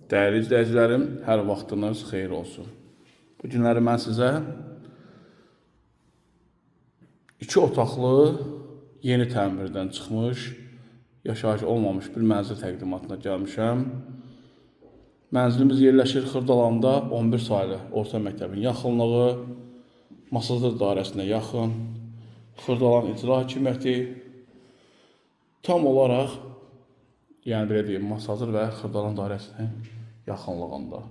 Dəyərli izləyicilərim, hər vaxtınız xeyir olsun. Bu günləri mən sizə 2 otaqlı, yeni təmirdən çıxmış, yaşayış olmamış bir mənzil təqdimatına gəlmişəm. Mənzilimiz yerləşir Xırdalanda 11 saylı orta məktəbin yaxınlığı, Masazır dairəsinə yaxın, Xırdalan icra hakimiyyəti, tam olaraq, yəni belə deyim, Masazır və Xırdalan dairəsinin yaxınlığında.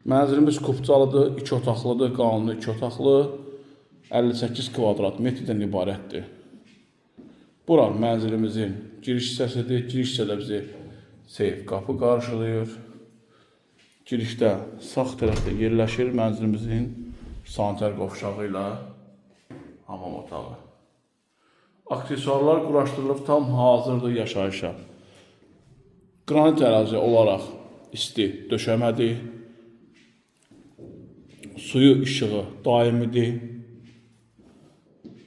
Mənzilimiz kupcalıdır, 2 otaqlıdır, qanuni 2 otaqlı, 58 kvadrat metrdən ibarətdir. Bura mənzilimizin giriş hissəsidir. Giriş hissədə bizi seyf qapı qarşılayır. Girişdə sağ tərəfdə yerləşir mənzilimizin sanitar qovşağı ilə hamam otağı. Aksesuarlar quraşdırılıb tam hazırdır yaşayışa. Qranit ərazi olaraq isti döşəmədir. Suyu, işığı daimidir.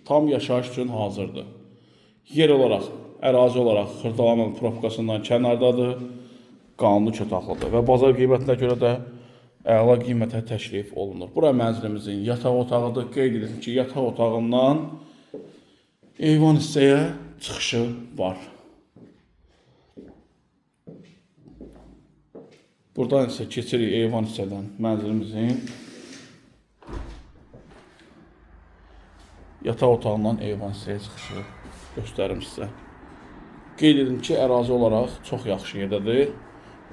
Tam yaşayış üçün hazırdır. Yer olaraq, ərazi olaraq Xırdalanın propkasından kənardadır. Qanuni çataqlıdır və bazar qiymətinə görə də əla qiymətə təklif olunur. Bura mənzilimizin yataq otağıdır. Qeyd edin ki, yataq otağından eyvan hissəyə çıxışı var. Buradan isə keçirik eyvan hissədən mənzilimizin yataq otağından eyvan hissəyə çıxışı göstərim sizə. Qeyd edin ki, ərazi olaraq çox yaxşı yerdədir.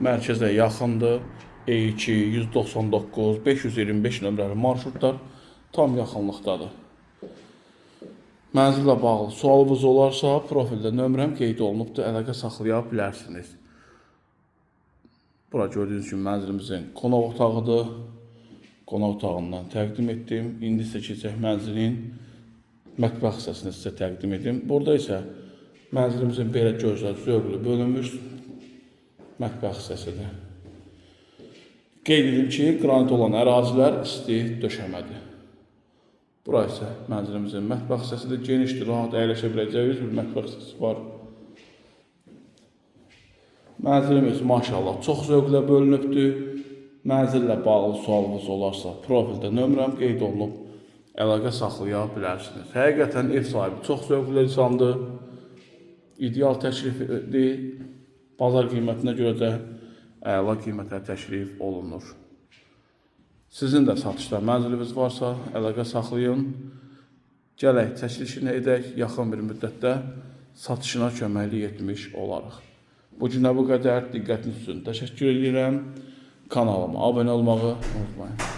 Mərkəzə yaxındır. E2, 199, 525 nömrəli marşrutlar tam yaxınlıqdadır. Mənzillə bağlı sualınız olarsa, profildə nömrəm qeyd olunubdur, əlaqə saxlaya bilərsiniz. Bura gördüyünüz kimi mənzilimizin qonaq otağıdır. Qonaq otağından təqdim etdim. İndi isə keçək mənzilin mətbəx hissəsini sizə təqdim edim. Burada isə mənzilimizin belə gözəl, zövqlü bölünmüş mətbəx hissəsidir. Qeyd edim ki, qranit olan ərazilər isti döşəmədir. Bura isə mənzilimizin mətbəx hissəsidir. Genişdir, rahat əyləşə biləcəyiniz bir mətbəx hissəsi var. Mənzilimiz maşallah çox zövqlə bölünübdür. Mənzillə bağlı sualınız olarsa, profildə nömrəm qeyd olunub, əlaqə saxlaya bilərsiniz. Həqiqətən ev sahibi çox zövqlü insandır. İdeal təklifdir. Bazar qiymətinə görə də əla qiymətə təklif olunur. Sizin də satışda mənziliniz varsa, əlaqə saxlayın. Gələk çəkilişini edək, yaxın bir müddətdə satışına köməklik etmiş olarıq. Bu günə bu qədər, diqqətiniz üçün təşəkkür edirəm. Kanalıma abunə olmağı unutmayın.